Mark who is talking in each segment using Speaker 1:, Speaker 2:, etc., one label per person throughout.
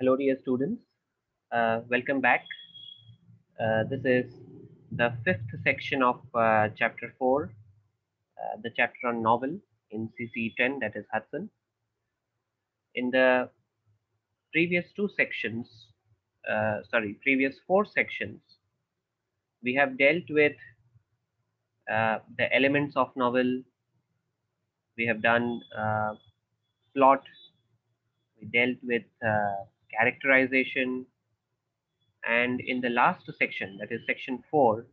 Speaker 1: Hello, dear students. Welcome back. This is the fifth section of chapter 4, the chapter on novel in CC10, that is Hudson. In the previous previous four sections, we have dealt with the elements of novel. We have done plot. We dealt with characterization, and in the last section, that is section 4,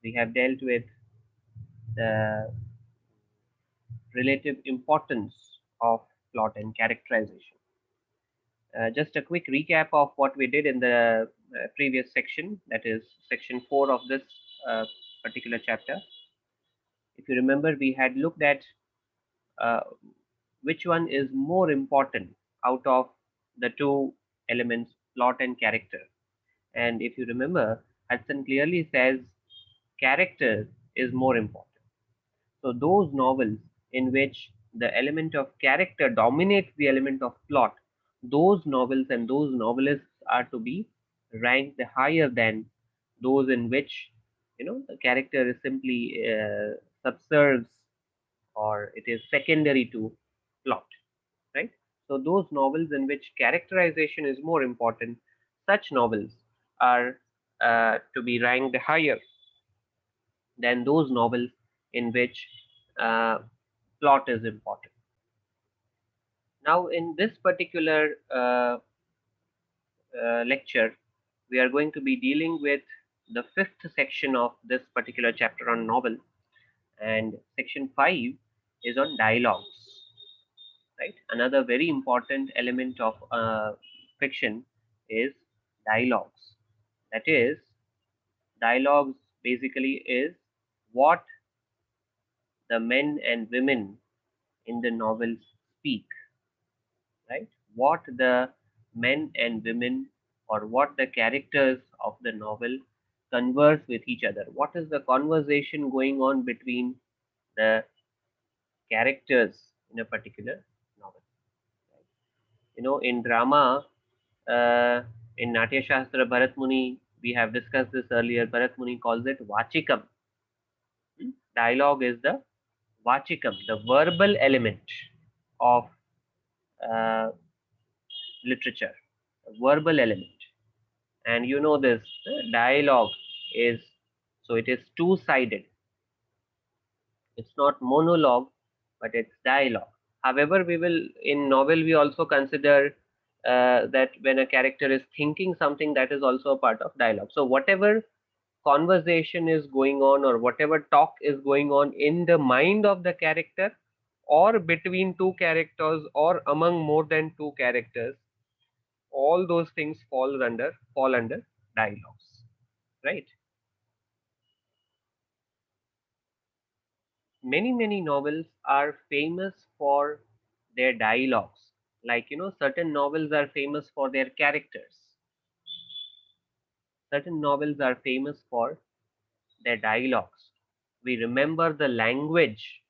Speaker 1: we have dealt with the relative importance of plot and characterization. Just a quick recap of what we did in the previous section, that is section 4 of this particular chapter. If you remember, we had looked at uh, which one is more important out of the two elements, plot and character. And if you remember, Hudson clearly says character is more important. So those novels in which the element of character dominates the element of plot, those novels and those novelists are to be ranked higher than those in which the character is simply subserves, or it is secondary to plot, right? So those novels in which characterization is more important, such novels are to be ranked higher than those novels in which uh, plot is important. Now, in this particular lecture, we are going to be dealing with the fifth section of this particular chapter on novel, and section 5 is on dialogues, right? Another very important element of fiction is dialogues. That is, dialogues basically is what the men and women in the novels speak, right? What the men and women, or what the characters of the novel converse with each other. What is the conversation going on between the characters in a particular novel? Right? In drama, uh, in Natya Shastra, Bharat Muni, we have discussed this earlier. Bharat Muni calls it Vachikam. Dialogue is the Vachikam, the verbal element of uh, literature, a verbal element. And this dialogue is, so it is two-sided. It's not monologue, but it's dialogue. However, we will, in novel, we also consider that when a character is thinking something, that is also a part of dialogue. So whatever conversation is going on, or whatever talk is going on in the mind of the character, or between two characters, or among more than two characters, all those things fall under dialogues, right? Many novels are famous for their dialogues. Like, certain novels are famous for their characters. Certain novels are famous for their dialogues. We remember the language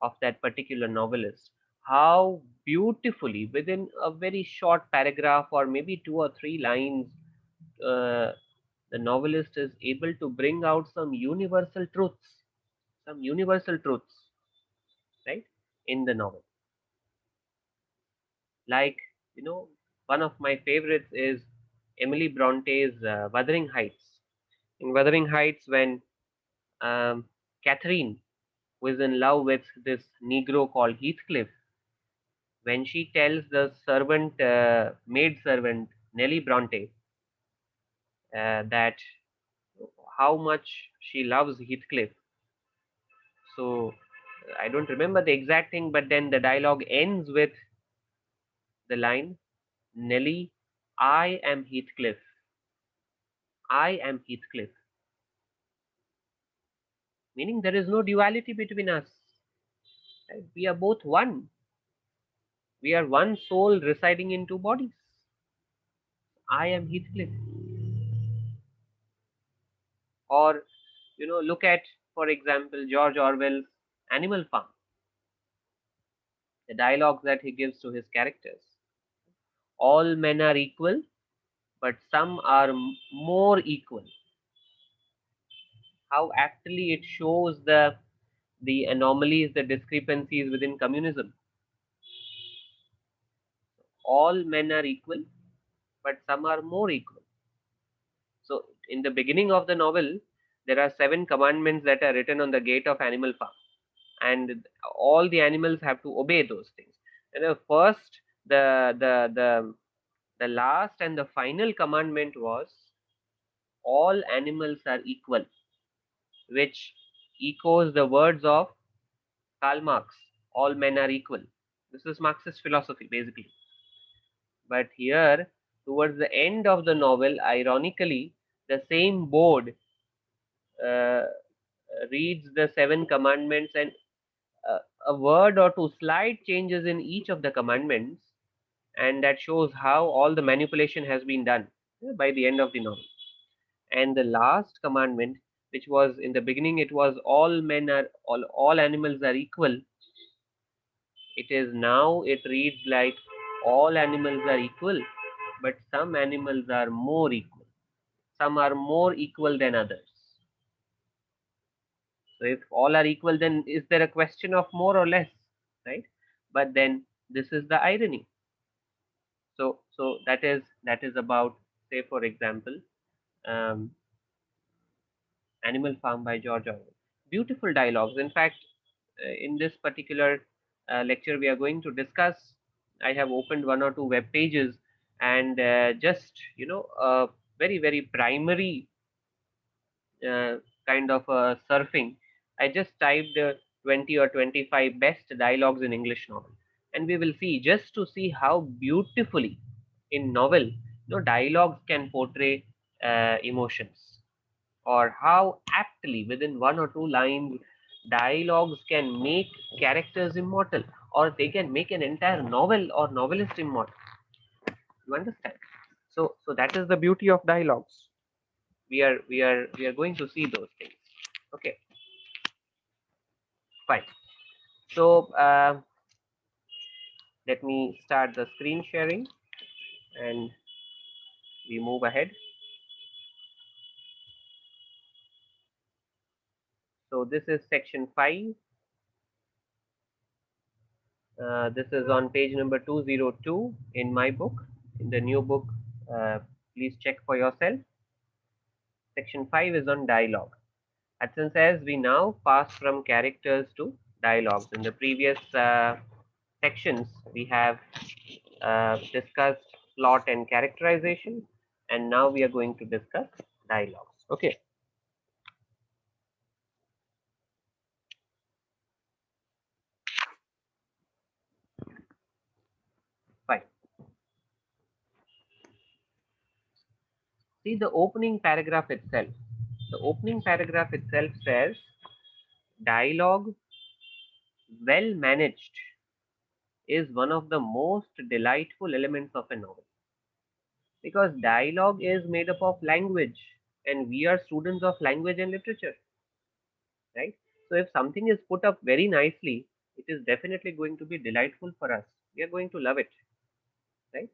Speaker 1: of that particular novelist, how beautifully within a very short paragraph, or maybe two or three lines, uh, the novelist is able to bring out some universal truths, right, in the novel. Like, one of my favorites is Emily Bronte's Wuthering Heights. In Wuthering Heights, when um, Catherine was in love with this Negro called Heathcliff, when she tells the maid servant Nellie Bronte, that how much she loves Heathcliff. So I don't remember the exact thing, but then the dialogue ends with the line, Nellie, I am Heathcliff. I am Heathcliff. Meaning there is no duality between us. Right? We are both one. We are one soul residing in two bodies. I am Heathcliff. Or, look at, for example, George Orwell's Animal Farm, the dialogues that he gives to his characters. all men are equal, but some are more equal. How aptly it shows the anomalies, the discrepancies within communism. All men are equal, but some are more equal. So, in the beginning of the novel, there are 7 commandments that are written on the gate of animal farm, and all the animals have to obey those things. And the first, the last, and the final commandment was all animals are equal, which echoes the words of Karl Marx. All men are equal. This is Marxist philosophy, basically. But here, towards the end of the novel, ironically, the same board uh, reads the 7 commandments, and a word or two slight changes in each of the commandments, and that shows how all the manipulation has been done by the end of the novel. And the last commandment, which was in the beginning, it was all animals are equal. It is now, it reads like all animals are equal, but some animals are more equal. Some are more equal than others. So if all are equal, then is there a question of more or less, right? But then this is the irony. So that is about, say, for example, um, Animal Farm by George Orwell. Beautiful dialogues. In fact, in this particular lecture, we are going to discuss. I have opened one or two web pages, and just very very primary uh, kind of surfing. I just typed 20 or 25 best dialogues in English novel, and we will see, just to see how beautifully in novel, dialogues can portray emotions, or how aptly within one or two lines dialogues can make characters immortal, or they can make an entire novel or novelist immortal. You understand? So that is the beauty of dialogues. We are going to see those things. Okay, fine. So let me start the screen sharing, and we move ahead. So this is section 5. This is on page number 202 in my book. In the new book, please check for yourself. Section 5 is on dialogue. Hudson says we now pass from characters to dialogues. In the previous sections, we have discussed plot and characterization, and now we are going to discuss dialogues. Okay, fine. See the opening paragraph itself. The opening paragraph itself says dialogue, well managed, is one of the most delightful elements of a novel, because dialogue is made up of language, and we are students of language and literature, right? So if something is put up very nicely, it is definitely going to be delightful for us. We are going to love it, right?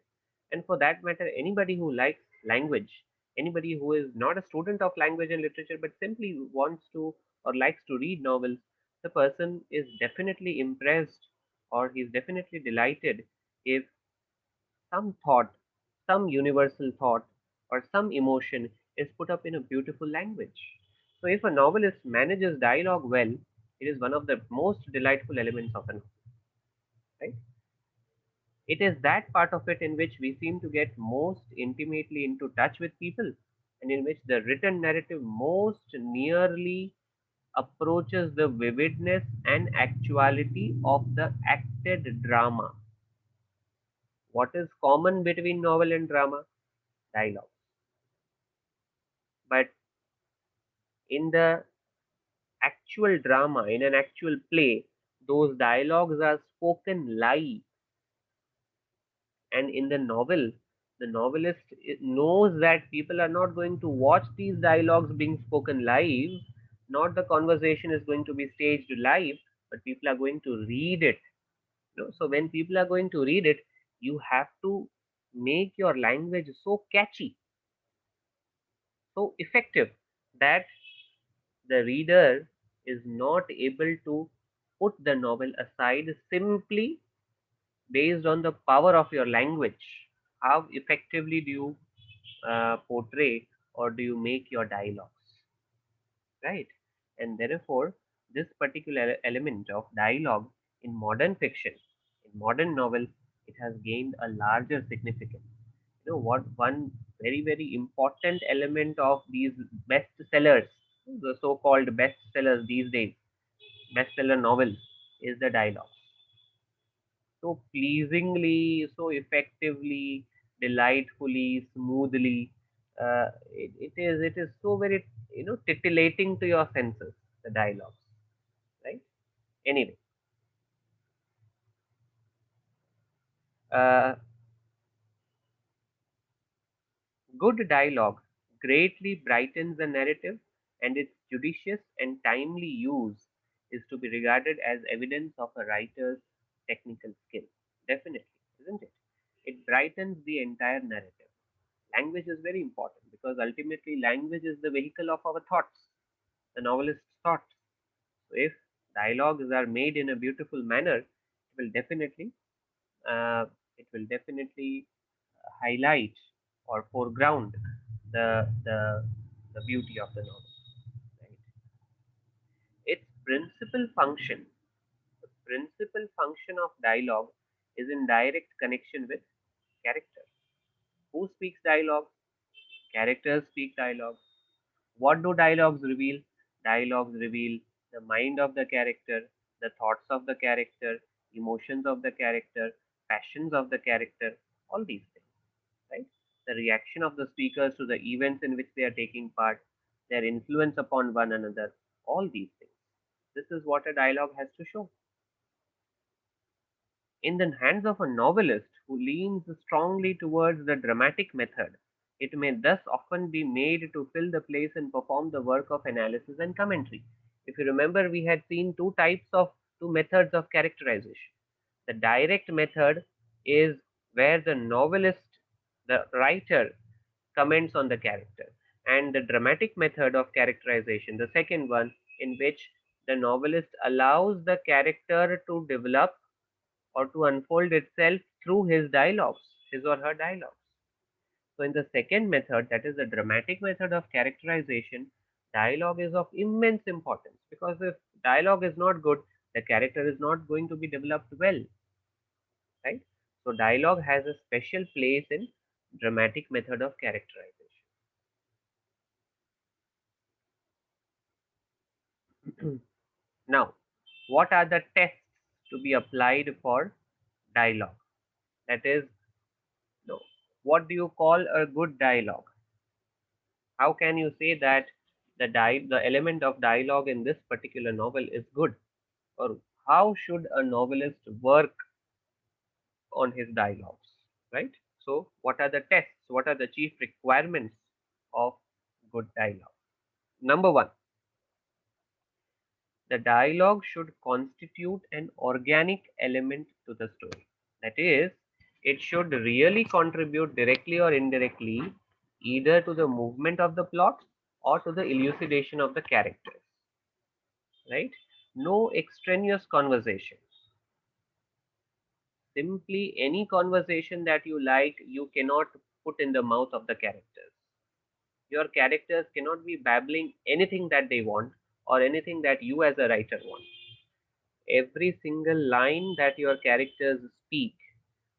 Speaker 1: And for that matter, anybody who likes language, anybody who is not a student of language and literature but simply wants to or likes to read novels, the person is definitely impressed, or he's definitely delighted if some thought, some universal thought, or some emotion is put up in a beautiful language. So if a novelist manages dialogue well, it is one of the most delightful elements of a novel, right? It is that part of it in which we seem to get most intimately into touch with people, and in which the written narrative most nearly approaches the vividness and actuality of the acted drama. What is common between novel and drama? Dialogue. But in the actual drama, in an actual play, those dialogues are spoken live. And in the novel, the novelist knows that people are not going to watch these dialogues being spoken live, not the conversation is going to be staged live, but people are going to read it. So when people are going to read it, you have to make your language so catchy, so effective, that the reader is not able to put the novel aside simply based on the power of your language. How effectively do you portray or do you make your dialogues, right? And therefore, this particular element of dialogue in modern fiction, in modern novels, it has gained a larger significance. You know what? One very, very important element of these bestsellers, the so-called bestsellers these days, bestseller novels, is the dialogue. So pleasingly, so effectively, delightfully, smoothly. It is so very, titillating to your senses, the dialogues, right? Anyway, uh, good dialogue greatly brightens the narrative, and its judicious and timely use is to be regarded as evidence of a writer's technical skill. Definitely, isn't it? It brightens the entire narrative. Language is very important because ultimately language is the vehicle of our thoughts, the novelist's thoughts. So if dialogues are made in a beautiful manner, will definitely uh, it will definitely highlight or foreground the beauty of the novel. Right? Its principal function of dialogue is in direct connection with character. Who speaks dialogue? Characters speak dialogue. What do dialogues reveal? Dialogues reveal the mind of the character, the thoughts of the character, emotions of the character, passions of the character, all these things, right? The reaction of the speakers to the events in which they are taking part, their influence upon one another, all these things. This is what a dialogue has to show. In the hands of a novelist who leans strongly towards the dramatic method, it may thus often be made to fill the place and perform the work of analysis and commentary. If you remember, we had seen two methods of characterization. The direct method is where the novelist, the writer, comments on the character, and the dramatic method of characterization, the second one, in which the novelist allows the character to develop or to unfold itself through his dialogues, his or her dialogues. So, in the second method, that is the dramatic method of characterization, dialogue is of immense importance because if dialogue is not good, the character is not going to be developed well, right? So, dialogue has a special place in dramatic method of characterization. Now, what are the tests to be applied for dialogue? That is, no, what do you call a good dialogue? How can you say that the element of dialogue in this particular novel is good? Or how should a novelist work on his dialogues, right? So, what are the tests? What are the chief requirements of good dialogue? Number one, the dialogue should constitute an organic element to the story. That is, it should really contribute directly or indirectly either to the movement of the plot or to the elucidation of the characters, right? No extraneous conversation. Simply any conversation that you like, you cannot put in the mouth of the characters. Your characters cannot be babbling anything that they want or anything that you as a writer want. Every single line that your characters speak,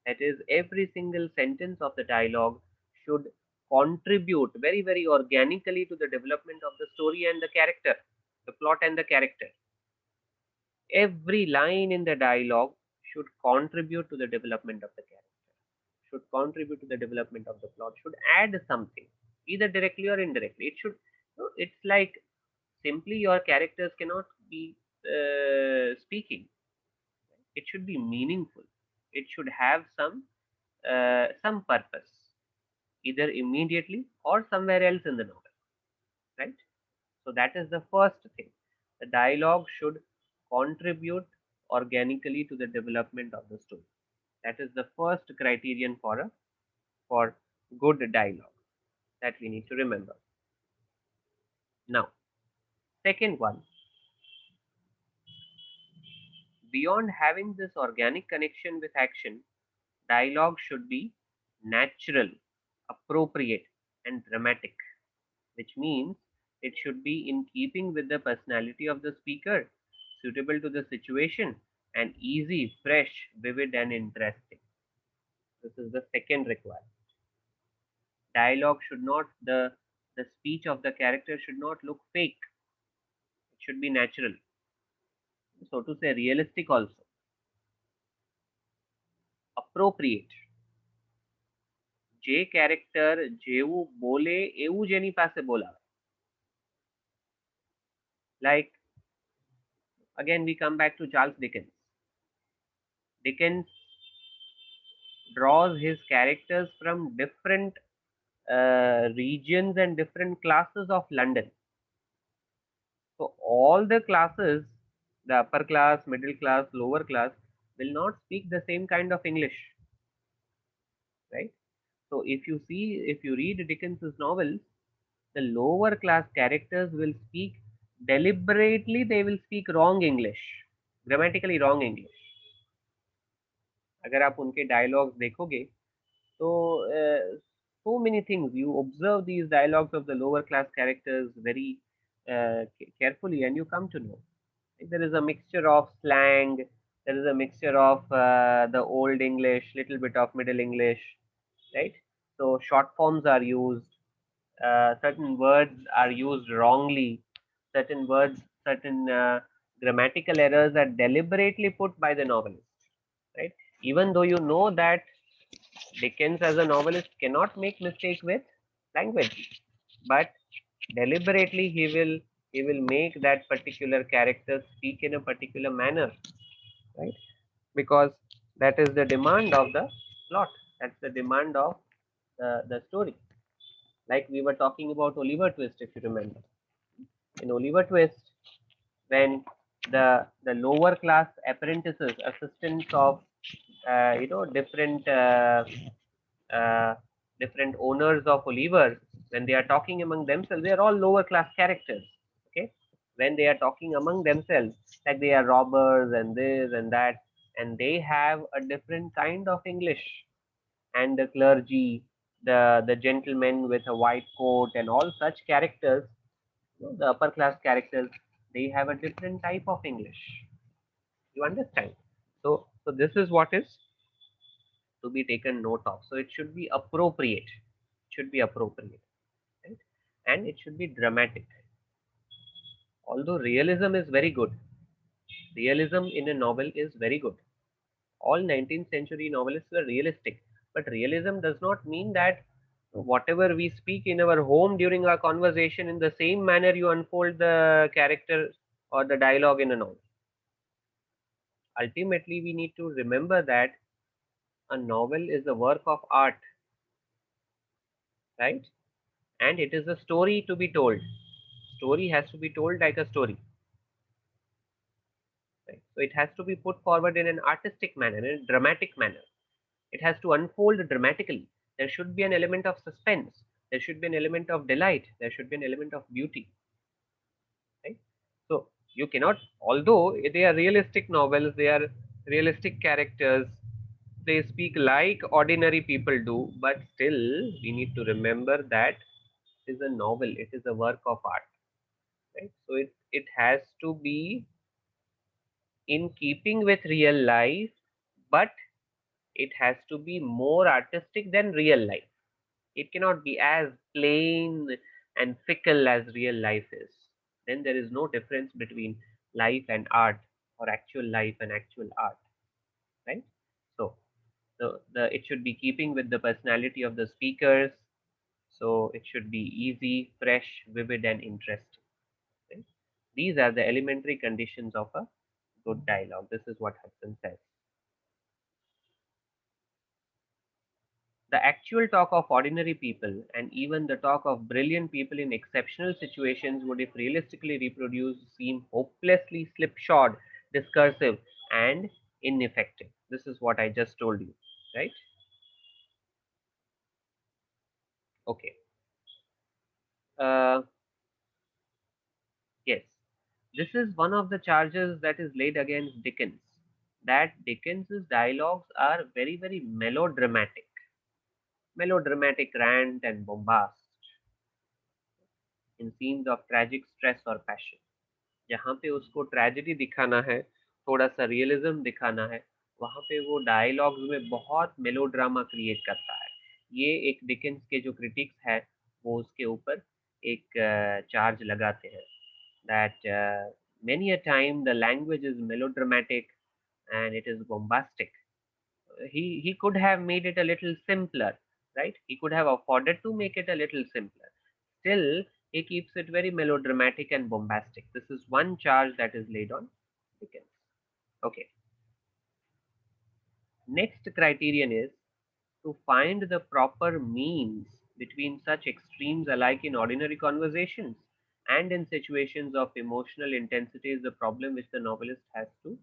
Speaker 1: that is, every single sentence of the dialogue, should contribute very, very organically to the development of the story and the character, the plot and the character. Every line in the dialogue should contribute to the development of the character, should contribute to the development of the plot, should add something, either directly or indirectly. It should, it's like simply your characters cannot be speaking. It should be meaningful. It should have some purpose, either immediately or somewhere else in the novel, right? So that is the first thing. The dialogue should contribute organically to the development of the story. That is the first criterion for a for good dialogue that we need to remember. Now, second one, beyond having this organic connection with action, dialogue should be natural, appropriate, and dramatic, which means it should be in keeping with the personality of the speaker, suitable to the situation, and easy, fresh, vivid, and interesting. This is the second requirement. Dialogue should not, the speech of the character should not look fake. It should be natural. So to say realistic also. Appropriate. જે character જેવું બોલે એવું જ એની પાસે બોલાવે. Like, again we come back to Charles Dickens. Dickens draws his characters from different regions and different classes of London. So all the classes, the upper class, middle class, lower class, will not speak the same kind of English, right? So if you read Dickens's novels, the lower class characters will speak deliberately, they will speak wrong English, grammatically wrong English. अगर आप उनके dialogues देखोगे तो so many things, you observe these dialogues of the lower class characters very carefully, and you come to know there is a mixture of slang, there is a mixture of the old English, little bit of middle English, right? So short forms are used, certain words are used wrongly, certain words, certain grammatical errors are deliberately put by the novelist, right? Even though you know that Dickens as a novelist cannot make mistake with language, but deliberately he will make that particular character speak in a particular manner, right? Because that is the demand of the plot. That's the demand of the story. Like we were talking about Oliver Twist, if you remember. In Oliver Twist, when the lower class apprentices, assistants of different uh, different owners of Oliver, when they are talking among themselves, they are all lower class characters. Okay, when they are talking among themselves, like they are robbers and this and that, and they have a different kind of English, and the clergy, the gentlemen with a white coat, and all such characters, the upper class characters, they have a different type of English. You understand? So this is what is to be taken note of. So it should be appropriate. It should be appropriate, right? And it should be dramatic. Although realism is very good, realism in a novel is very good. All 19th century novelists were realistic, but realism does not mean that whatever we speak in our home during our conversation, in the same manner you unfold the character or the dialogue in a novel. Ultimately, we need to remember that a novel is a work of art, right? And it is a story to be told. Story has to be told like a story, right? So it has to be put forward in an artistic manner, in a dramatic manner. It has to unfold dramatically. There should be an element of suspense. There should be an element of delight. There should be an element of beauty, right? So you cannot, although they are realistic novels, they are realistic characters, they speak like ordinary people do, but still we need to remember that it is a novel, it is a work of art, right? So it has to be in keeping with real life, but it has to be more artistic than real life. It cannot be as plain and fickle as real life is. Then there is no difference between life and art, or actual life and actual art, right? So the it should be keeping with the personality of the speakers. So it should be easy, fresh, vivid, and interesting. Right? These are the elementary conditions of a good dialogue. This is what Hudson says. The actual talk of ordinary people, and even the talk of brilliant people in exceptional situations, would, if realistically reproduced, seem hopelessly slipshod, discursive, and ineffective. This is what I just told you, right? Okay. Yes, this is one of the charges that is laid against Dickens, that Dickens's dialogues are very, very melodramatic rant and bombast in scenes of tragic stress or passion. जहाँ पे उसको tragedy दिखाना है, थोड़ा सा realism दिखाना है, वहाँ पे वो डायलॉग्स में बहुत मेलोड्रामा क्रिएट करता है। ये एक डिकेंस के जो क्रिटिक्स है, वो उसके ऊपर एक चार्ज लगाते हैं that many a time the language is melodramatic and it is bombastic. He could have made it a little simpler, right? He could have afforded to make it a little simpler. Still, he keeps it very melodramatic and bombastic. This is one charge that is laid on Dickens. Okay. Next criterion is to find the proper means between such extremes alike in ordinary conversations and in situations of emotional intensity is the problem which the novelist has to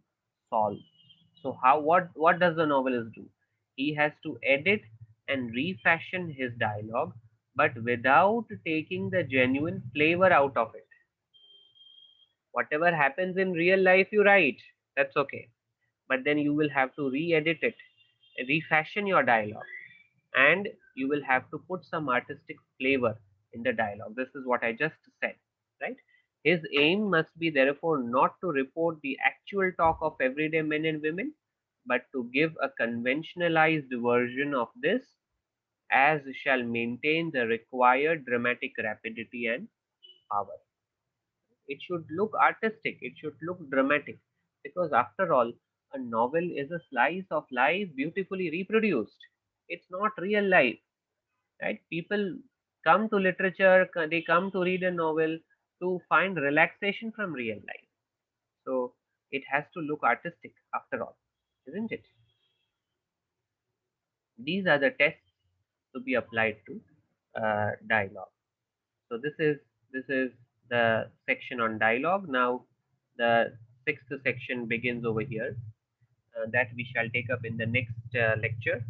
Speaker 1: solve. So what does the novelist do? He has to edit and refashion his dialogue, but without taking the genuine flavor out of it. Whatever happens in real life, you write. That's okay. But then you will have to re-edit it, refashion your dialogue, and you will have to put some artistic flavor in the dialogue. This is what I just said, right? His aim must be therefore not to report the actual talk of everyday men and women, but to give a conventionalized version of this as shall maintain the required dramatic rapidity and power. It should look artistic, it should look dramatic, because after all, a novel is a slice of life beautifully reproduced. It's not real life, right? People come to literature, they come to read a novel to find relaxation from real life. So it has to look artistic after all, isn't it? These are the tests to be applied to dialogue. So this is the section on dialogue. Now the sixth section begins over here, that we shall take up in the next lecture.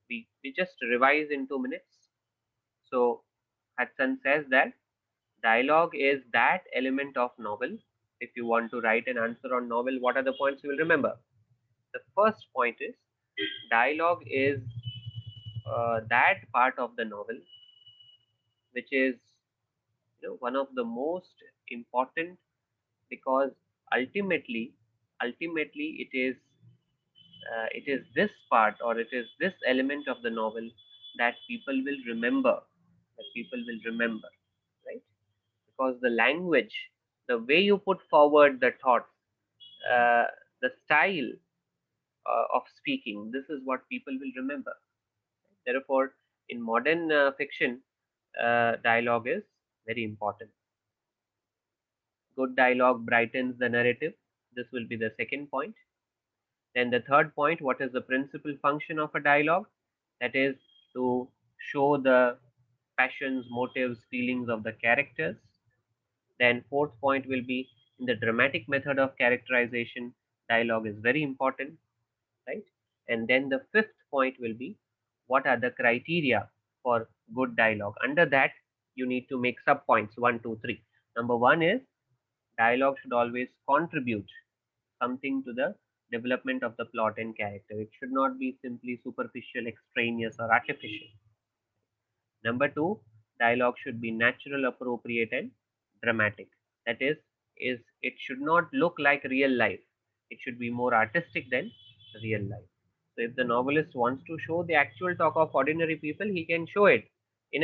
Speaker 1: We just revise in 2 minutes. So Hudson says that dialogue is that element of novel. If you want to write an answer on novel, what are the points you will remember? The first point is dialogue is that part of the novel which is, one of the most important, because ultimately ultimately it is this part, or it is this element of the novel that people will remember, right? Because the language, the way you put forward the thoughts, uh, the style of speaking, this is what people will remember. Therefore, in modern fiction, dialogue is very important. Good dialogue brightens the narrative. This will be the second point. Then the third point, what is the principal function of a dialogue? That is to show the passions, motives, feelings of the characters. Then fourth point will be in the dramatic method of characterization, dialogue is very important, right? And then the fifth point will be what are the criteria for good dialogue. Under that, you need to make sub points 1, 2, 3. Number one is dialogue should always contribute something to the development of the plot and character. It should not be simply superficial, extraneous, or artificial. Number two, dialogue should be natural, appropriate, and dramatic. That is it should not look like real life. It should be more artistic than real life. So if the novelist wants to show the actual talk of ordinary people, he can show it in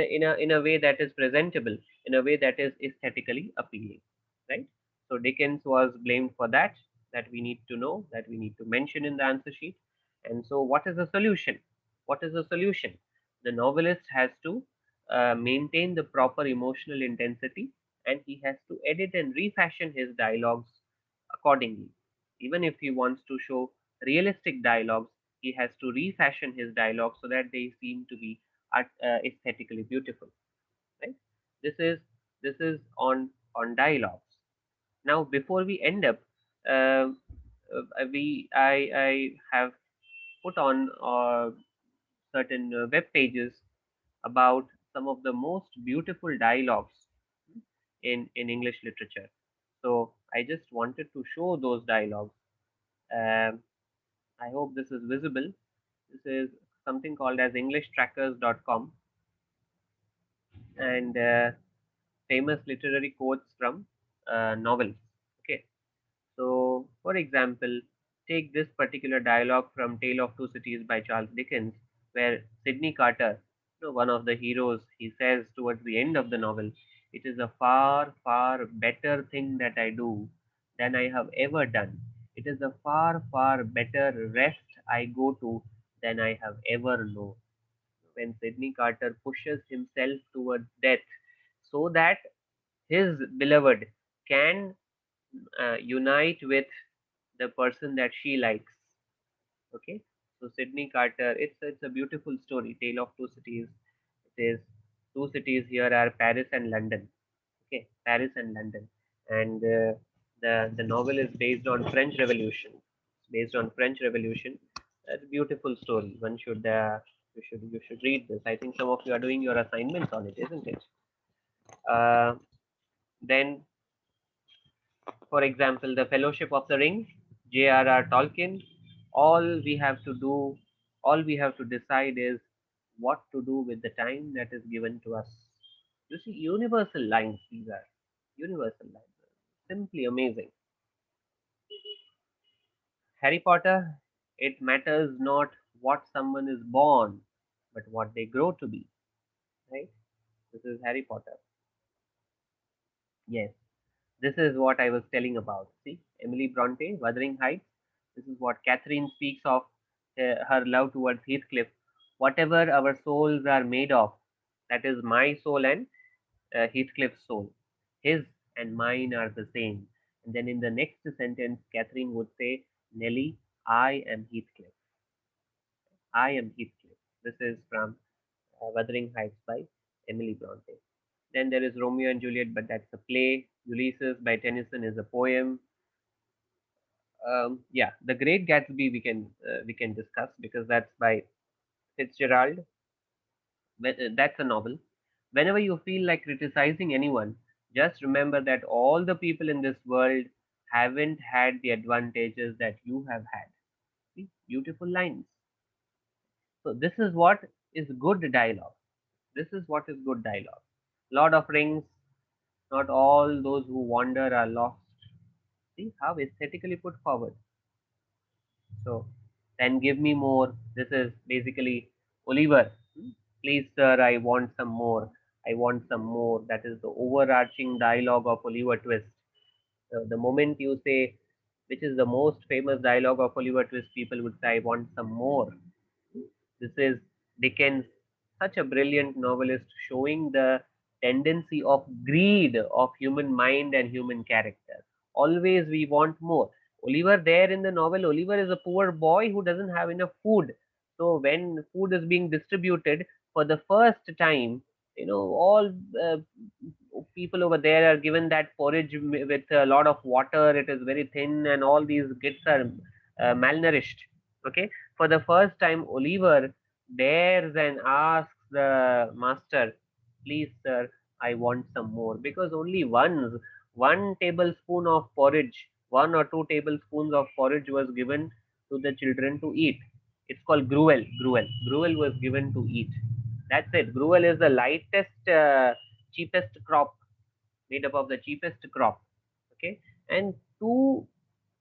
Speaker 1: a way that is presentable, in a way that is aesthetically appealing, right? So Dickens was blamed for that. That we need to know, that we need to mention in the answer sheet. And so, what is the solution? What is the solution? The novelist has to maintain the proper emotional intensity, and he has to edit and refashion his dialogues accordingly. Even if he wants to show realistic dialogues, he has to refashion his dialogues so that they seem to be aesthetically beautiful. Right? This is this is on dialogues. Now, before we end up, uh, we I have put on certain web pages about some of the most beautiful dialogues in English literature. So I just wanted to show those dialogues. Um, I hope this is visible. This is something called as EnglishTrackers.com, and famous literary quotes from novels. Okay, so for example, take this particular dialogue from Tale of Two Cities by Charles Dickens, where Sidney Carter, one of the heroes, he says towards the end of the novel, "It is a far, far better thing that I do than I have ever done. It is a far, far better rest I go to than I have ever known." When Sidney Carter pushes himself towards death so that his beloved can unite with the person that she likes. Okay, so Sydney Carter, it's a beautiful story, Tale of Two Cities. It is two cities here are Paris and London. Okay, Paris and London, and the novel is based on French Revolution. It's based on French Revolution. It's a beautiful story. One should you should read this. I think some of you are doing your assignments on it, isn't it? Uh, then, for example, The Fellowship of the Ring, J.R.R. Tolkien. All we have to do, all we have to decide is what to do with the time that is given to us. You see, universal lines, these are universal lines. Simply amazing. Harry Potter, it matters not what someone is born, but what they grow to be, right? This is Harry Potter. Yes. This is what I was telling about. See, Emily Bronte, Wuthering Heights. This is what Catherine speaks of her love towards Heathcliff. Whatever our souls are made of, that is my soul and Heathcliff's soul. His and mine are the same. And then in the next sentence, Catherine would say, Nellie, I am Heathcliff. I am Heathcliff. This is from Wuthering Heights by Emily Bronte. Then there is Romeo and Juliet, but that's a play. Ulysses by Tennyson is a poem. Yeah, The Great Gatsby we can discuss because that's by Fitzgerald. That's a novel. Whenever you feel like criticizing anyone, just remember that all the people in this world haven't had the advantages that you have had. See, beautiful lines. So this is what is good dialogue. This is what is good dialogue. Lord of Rings, not all those who wander are lost. See how aesthetically put forward. So then give me more. This is basically Oliver. Please, sir, I want some more. I want some more. That is the overarching dialogue of Oliver Twist. The moment you say, which is the most famous dialogue of Oliver Twist, people would say, I want some more. This is Dickens, such a brilliant novelist, showing the tendency of greed of human mind and human character. Always we want more. Oliver, there in the novel, Oliver is a poor boy who doesn't have enough food. So when food is being distributed for the first time, all people over there are given that porridge with a lot of water. It is very thin, and all these kids are malnourished. Okay, for the first time, Oliver dares and asks the master, "Please, sir, I want some more." Because only one tablespoon of porridge, one or two tablespoons of porridge was given to the children to eat. It's called gruel. Gruel was given to eat. That's it. Gruel is the lightest, cheapest crop, made up of the cheapest crop. Okay, and two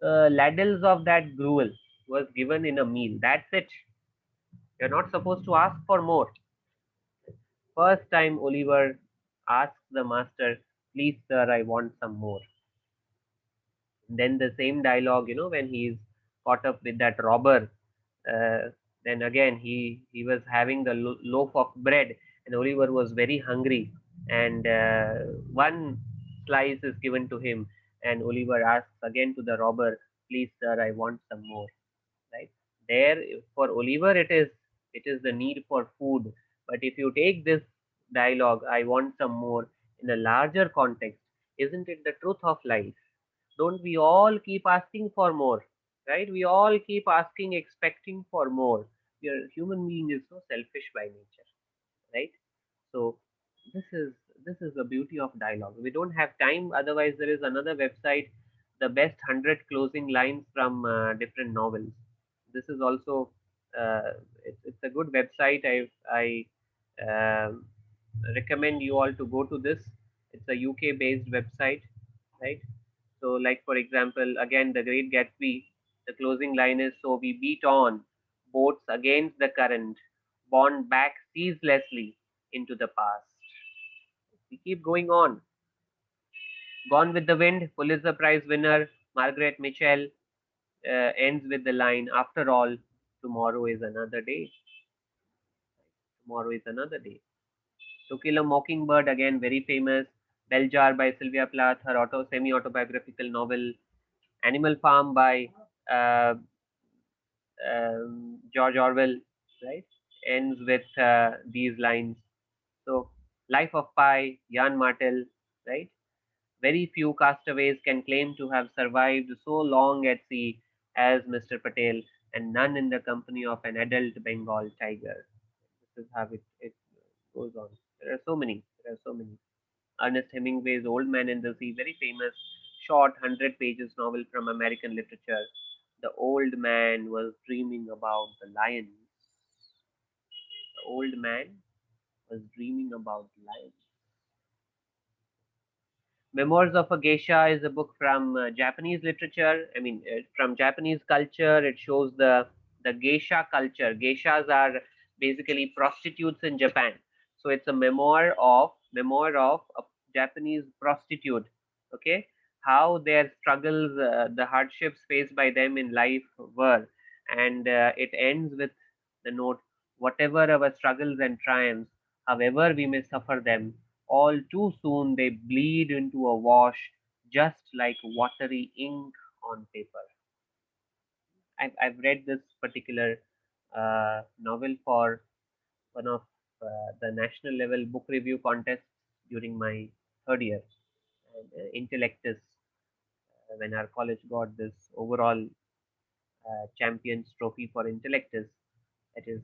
Speaker 1: ladles of that gruel was given in a meal. That's it. You're not supposed to ask for more. First time Oliver asks the master, "Please, sir, I want some more." Then the same dialogue, when he's caught up with that robber, uh, then again he was having the loaf of bread, and Oliver was very hungry, and one slice is given to him, and Oliver asks again to the robber, "Please, sir, I want some more." Right there, for Oliver, it is the need for food. But if you take this dialogue, "I want some more," in a larger context, isn't it the truth of life? Don't we all keep asking for more? Right, we all keep asking, expecting for more. Your human being is so selfish by nature, right? So this is this is the beauty of dialogue. We don't have time, otherwise there is another website, the best 100 closing lines from different novels. This is also it's a good website. I recommend you all to go to this. It's a UK based website, right? So, like for example, again, The Great Gatsby, the closing line is, "So we beat on, boats against the current, borne back ceaselessly into the past." We keep going on. Gone with the Wind, Pulitzer Prize winner Margaret Mitchell ends with the line, "After all, tomorrow is another day." Tomorrow is another day. To Kill a Mockingbird, again, very famous. Bell Jar by Sylvia Plath, her semi-autobiographical novel. Animal Farm by uh, George Orwell, right, ends with these lines. So, Life of Pi, Jan Martel, right? Very few castaways can claim to have survived so long at sea as Mr. Patel, and none in the company of an adult Bengal tiger. This is how it goes on. There are so many. There are so many. Ernest Hemingway's Old Man and the Sea, very famous, short 100 pages novel from American literature. The old man was dreaming about the lions. The old man was dreaming about lions. Memoirs of a Geisha is a book from Japanese literature. I mean, from Japanese culture. It shows the geisha culture. Geishas are basically prostitutes in Japan. So it's a memoir of a Japanese prostitute. Okay, how their struggles, the hardships faced by them in life were, and it ends with the note: "Whatever our struggles and triumphs, however we may suffer them, all too soon they bleed into a wash, just like watery ink on paper." I've read this particular novel for one of the national level book review contests during my third year. And Intellectus, when our college got this overall champions trophy for Intellectus, that is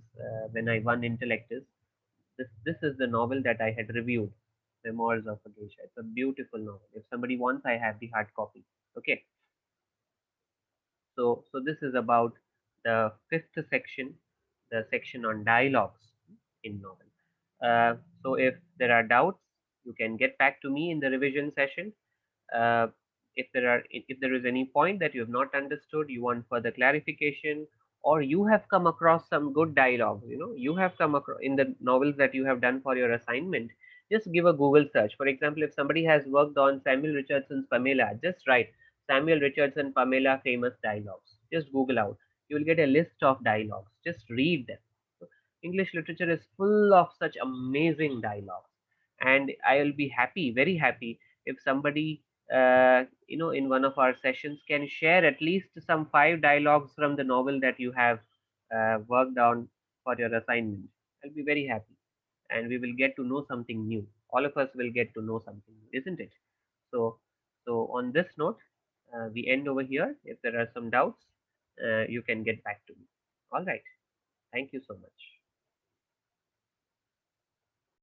Speaker 1: when I won Intellectus. This is the novel that I had reviewed, Memoirs of a Geisha. It's a beautiful novel. If somebody wants, I have the hard copy. Okay, so this is about the fifth section, the section on dialogues in novel. So if there are doubts, you can get back to me in the revision session. uh, if there is any point that you have not understood, you want further clarification, or you have come across some good dialogue, you have come across in the novels that you have done for your assignment, just give a Google search. For example, if somebody has worked on Samuel Richardson's Pamela, just write Samuel Richardson Pamela famous dialogues, just Google out. You will get a list of dialogues, just read them. English literature is full of such amazing dialogues, and I will be happy, very happy, if somebody in one of our sessions can share at least some 5 dialogues from the novel that you have worked on for your assignment. I'll be very happy, and we will get to know something new. All of us will get to know something new, isn't it? So, so on this note, we end over here. If there are some doubts, you can get back to me. All right. Thank you so much.